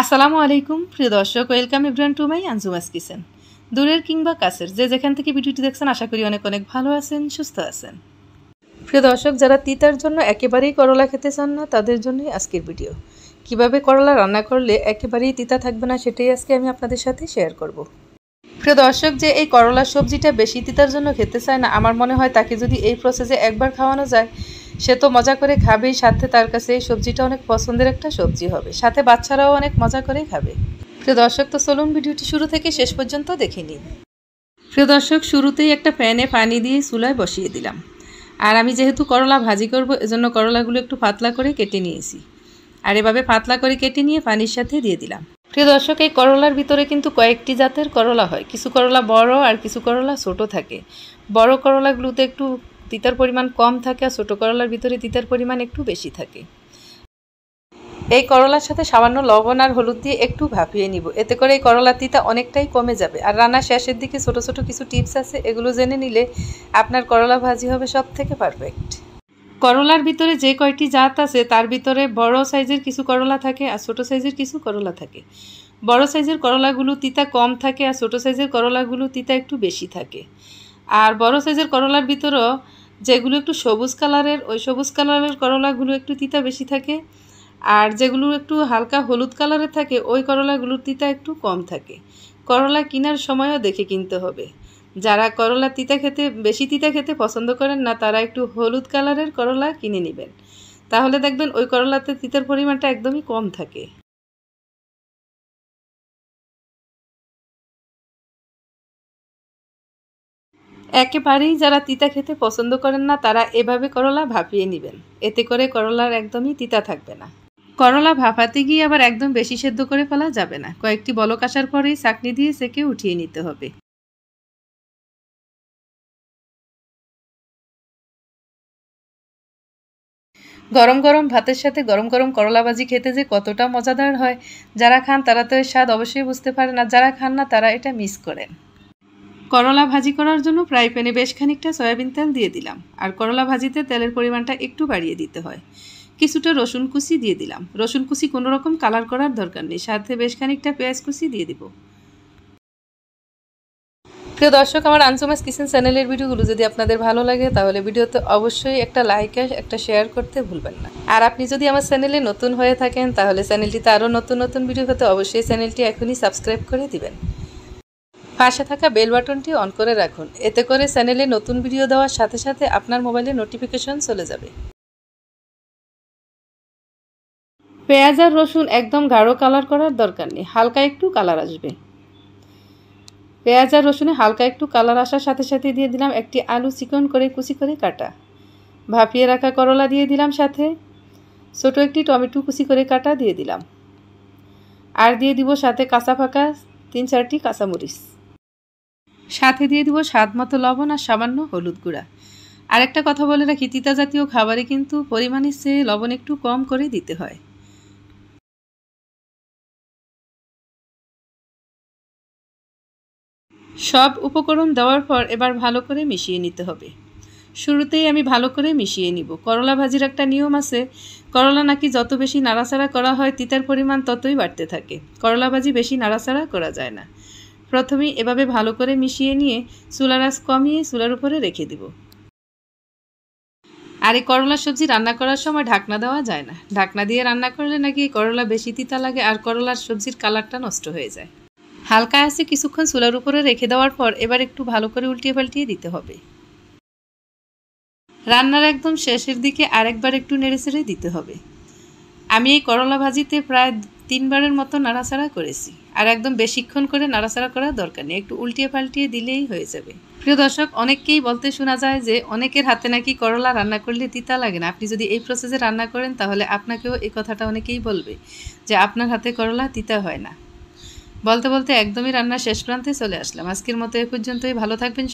আসসালামু আলাইকুম প্রিয় দর্শক, welcome everyone to my Anjuma's kitchen. দূরের কিংবা কাছের যে যেখান থেকে ভিডিওটি দেখছেন, আশা করি অনেক অনেক ভালো আছেন, সুস্থ আছেন। প্রিয় দর্শক, যারা তিতার জন্য একেবারেই করলা খেতে চান না, তাদের জন্যই আজকের ভিডিও। কিভাবে করলা রান্না করলে একেবারেই তিতা থাকবে না, সেটাই আজকে আমি আপনাদের সাথে শেয়ার করব। প্রিয় দর্শক, যে এই করলা সবজিটা বেশি তিতার জন্য খেতে চায় না, আমার মনে হয় তাকে যদি এই প্রসেসে একবার খাওয়ানো যায়, সে তো মজা করে খাবেই, সাথে তার কাছে এই সবজিটা অনেক পছন্দের একটা সবজি হবে, সাথে বাচ্চারাও অনেক মজা করে খাবে। প্রিয় দর্শক, তো চলুন ভিডিওটি শুরু থেকে শেষ পর্যন্ত দেখে নিন। প্রিয় দর্শক, শুরুতেই একটা প্যানে পানি দিয়ে চুলায় বসিয়ে দিলাম। আর আমি যেহেতু করলা ভাজি করব, এজন্য করলাগুলো একটু পাতলা করে কেটে নিয়েছি। আর এভাবে পাতলা করে কেটে নিয়ে পানির সাথে দিয়ে দিলাম। প্রিয় দর্শক, এই করলার ভিতরে কিন্তু কয়েকটি জাতের করলা হয়। কিছু করলা বড় আর কিছু করলা ছোট থাকে। বড় করলাগুলোতে একটু তিতার পরিমাণ কম থাকে, আর ছোটো করলার ভিতরে তিতার পরিমাণ একটু বেশি থাকে। এই করলার সাথে সামান্য লবণ আর হলুদ দিয়ে একটু ভাপিয়ে নিব, এতে করে এই করলার তিতা অনেকটাই কমে যাবে। আর রান্নার শেষের দিকে ছোট ছোট কিছু টিপস আছে, এগুলো জেনে নিলে আপনার করলা ভাজি হবে সব থেকে পারফেক্ট। করলার ভিতরে যে কয়টি জাত আছে, তার ভিতরে বড় সাইজের কিছু করলা থাকে আর ছোট সাইজের কিছু করলা থাকে। বড় সাইজের করলাগুলো তিতা কম থাকে, আর ছোট সাইজের করলাগুলো তিতা একটু বেশি থাকে। আর বড় সাইজের করলার ভিতরেও যেগুলো একটু সবুজ কালারের, ওই সবুজ কালারের করলাগুলো একটু তিতা বেশি থাকে। আর যেগুলো একটু হালকা হলুদ কালারের থাকে, ওই করলাগুলোর তিতা একটু কম থাকে। করলা কেনার সময়ও দেখে কিনতে হবে। যারা করলা বেশি তিতা খেতে পছন্দ করেন না, তারা একটু হলুদ কালারের করলা কিনে নেবেন, তাহলে দেখবেন ওই করলাতে তিতার পরিমাণটা একদমই কম থাকে। একেবারেই যারা তিতা খেতে পছন্দ করেন না, তারা এভাবে করলা ভাপিয়ে নেবেন, এতে করে করলার একদমই তিতা থাকবে না। করলা ভাপাতে গিয়ে আবার একদম বেশি সেদ্ধ করে ফেলা যাবে না, কয়েকটি বলক আসার পরেই ছাঁকনি দিয়ে সেকে উঠিয়ে নিতে হবে। গরম গরম ভাতের সাথে গরম গরম করলা ভাজি খেতে যে কতটা মজাদার হয়, যারা খান তারা তো এর স্বাদ অবশ্যই বুঝতে পারেন, আর যারা খান না তারা এটা মিস করেন। করলা ভাজি করার জন্য ফ্রাই প্যানে বেশ খানিকটা সয়াবিন তেল দিয়ে দিলাম। আর করলা ভাজিতে তেলের পরিমাণটা একটু বাড়িয়ে দিতে হয়। কিছুটা রসুন কুচি দিয়ে দিলাম। রসুন কুচি কোনো রকম কালার করার দরকার নেই, সাথে বেশ খানিকটা পেঁয়াজ কুচি দিয়ে দিব। প্রিয় দর্শক, আমার আনজুমাস কিচেন চ্যানেলের ভিডিওগুলো যদি আপনাদের ভালো লাগে, তাহলে ভিডিওতে অবশ্যই একটা লাইক আর একটা শেয়ার করতে ভুলবেন না। আর আপনি যদি আমার চ্যানেলে নতুন হয়ে থাকেন, তাহলে চ্যানেলটিতে আরও নতুন নতুন ভিডিও পেতে অবশ্যই চ্যানেলটি এখনই সাবস্ক্রাইব করে দিবেন। পাশে থাকা বেল বাটনটি অন করে রাখুন, এতে করে চ্যানেলে নতুন ভিডিও দেওয়ার সাথে সাথে আপনার মোবাইলে নোটিফিকেশন চলে যাবে। পেঁয়াজ আর রসুন একদম গাঢ় কালার করার দরকার নেই, হালকা একটু কালার আসবে। পেঁয়াজ আর রসুনে হালকা একটু কালার আসার সাথে সাথে দিয়ে দিলাম একটি আলু চিকন করে কুচি করে কাটা। ভাপিয়ে রাখা করলা দিয়ে দিলাম, সাথে ছোটো একটি টমেটো কুচি করে কাটা দিয়ে দিলাম। আর দিয়ে দিব সাথে কাঁচা পাকা 3-4টি কাঁচামরিচ। সাথে দিয়ে দিব স্বাদ মতো লবণ আর সামান্য হলুদ গুঁড়া। আরেকটা কথা বলে রাখি, তিতা জাতীয় খাবারে কিন্তু পরিমাণের চেয়ে লবণ একটু কম করে দিতে হয়। সব উপকরণ দেওয়ার পর এবার ভালো করে মিশিয়ে নিতে হবে। শুরুতেই আমি ভালো করে মিশিয়ে নিব। করলা ভাজির একটা নিয়ম আছে, করলা নাকি যত বেশি নাড়াচাড়া করা হয়, তিতার পরিমাণ ততই বাড়তে থাকে। করলা ভাজি বেশি নাড়াচাড়া করা যায় না। প্রথমেই এভাবে ভালো করে মিশিয়ে নিয়ে চুলার আঁচ কমিয়ে চুলার উপরে রেখে দিব। আর এই করলা সবজি রান্না করার সময় ঢাকনা দেওয়া যায় না। ঢাকনা দিয়ে রান্না করলে নাকি করলা বেশি তিতা লাগে আর করলার সবজির কালারটা নষ্ট হয়ে যায়। হালকা আঁচে কিছুক্ষণ চুলার উপরে রেখে দেওয়ার পর এবার একটু ভালো করে উল্টিয়ে পাল্টিয়ে দিতে হবে। রান্নার একদম শেষের দিকে আরেকবার একটু নেড়েচেড়ে দিতে হবে। আমি এই করলা ভাজিতে প্রায় 3বারের মতো নাড়াচাড়া করেছি, আর একদম বেশিক্ষণ করে নাড়াচাড়া করার দরকার নেই, একটু উল্টিয়ে পাল্টিয়ে দিলেই হয়ে যাবে। প্রিয় দর্শক, অনেককেই বলতে শোনা যায় যে অনেকের হাতে নাকি করলা রান্না করলে তিতা লাগে না। আপনি যদি এই প্রসেসে রান্না করেন, তাহলে আপনাকেও এই কথাটা অনেকেই বলবে যে আপনার হাতে করলা তিতা হয় না। বলতে বলতে একদমই রান্নার শেষ প্রান্তে চলে আসলাম। আজকের মতো এ পর্যন্তই। ভালো থাকবেন।